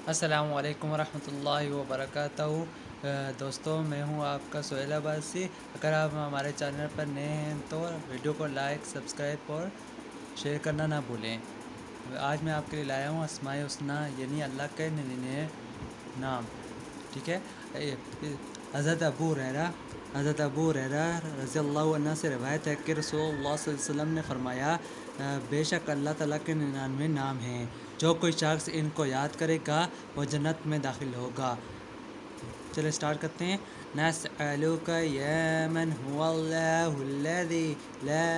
अस्सलामुअलैकुम वरहमतुल्लाहि वबरकातुहू। दोस्तों, मैं हूं आपका सोहेल अब्बासी। अगर आप हमारे चैनल पर नए हैं तो वीडियो को लाइक, सब्सक्राइब और शेयर करना ना भूलें। आज मैं आपके लिए लाया हूं अस्माए हुस्ना यानी अल्लाह के 99 नाम। ठीक है। हज़रत अबू हुरैरा रज़ी अल्लाह अन्हु से रवायत है कि रसूलुल्लाह सल्लल्लाहु अलैहि वसल्लम ने फरमाया, बेशक अल्लाह ताला के 99 नाम हैं, जो कोई शख्स इनको याद करेगा वो जन्नत में दाखिल होगा। चलिए स्टार्ट करते हैं। नस्अलुका या मन हुवल्लाहुल्लज़ी ला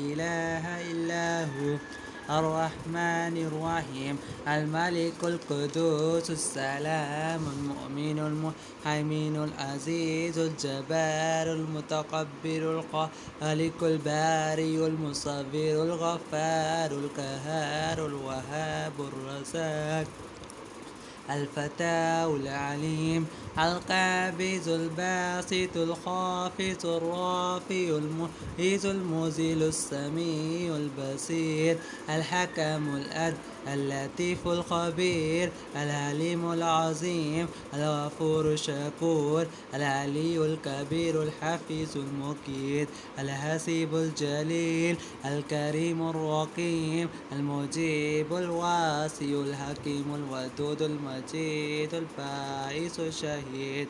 इलाहा इल्ला हु अर्रहमानिर्रहीम अल-मलिकुल कुद्दूसुस सलामुल मुमिनुल मुहैमिनुल अज़ीज़ुल जब्बारुल मुतकब्बिरुल खालिकुल बारिउल मुसव्विरुल गफ्फारुल क़हारुल वहाबुर रज़्ज़ाक़ الفتاح العليم القابض الباسط الخافض الرافع المعز المذل السميع البصير الحكم العدل اللطيف الخبير الحليم العظيم الغفور الشكور العلي الكبير الحفيظ المقيت الحسيب الجليل الكريم الرقيم المجيب الواسع الحكيم الودود المجيد الباعث الشهيد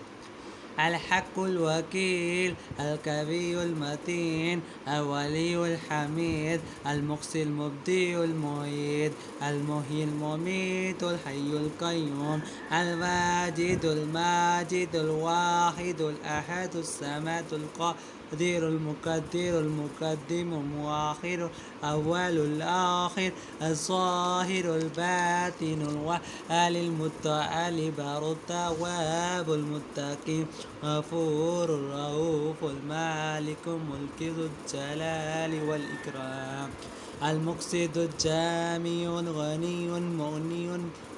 الحق الوكيل القوي المتين الولي الحميد المحصي المبدئ المعيد المحيي المميت الحي القيوم الواجد الماجد الواحد الأحد الصمد القادر المقدر المقدم المؤخر الأول الآخر الظاهر الباطن الوالي المتعالي بار التواب المتقين غفور الرؤوف المالك ملك ذو الجلال والإكرام المقصد الجامع الغني المغني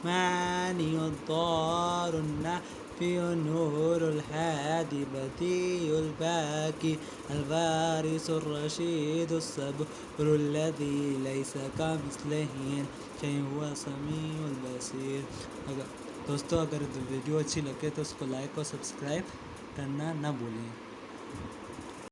مانع الضار النافع النور الهادي بديع الباقي الوارث الرشيد الصبور الذي ليس كمثله شيء هو السميع البصير। दोस्तों, अगर वीडियो अच्छी लगे तो उसको लाइक और सब्सक्राइब करना ना भूलें।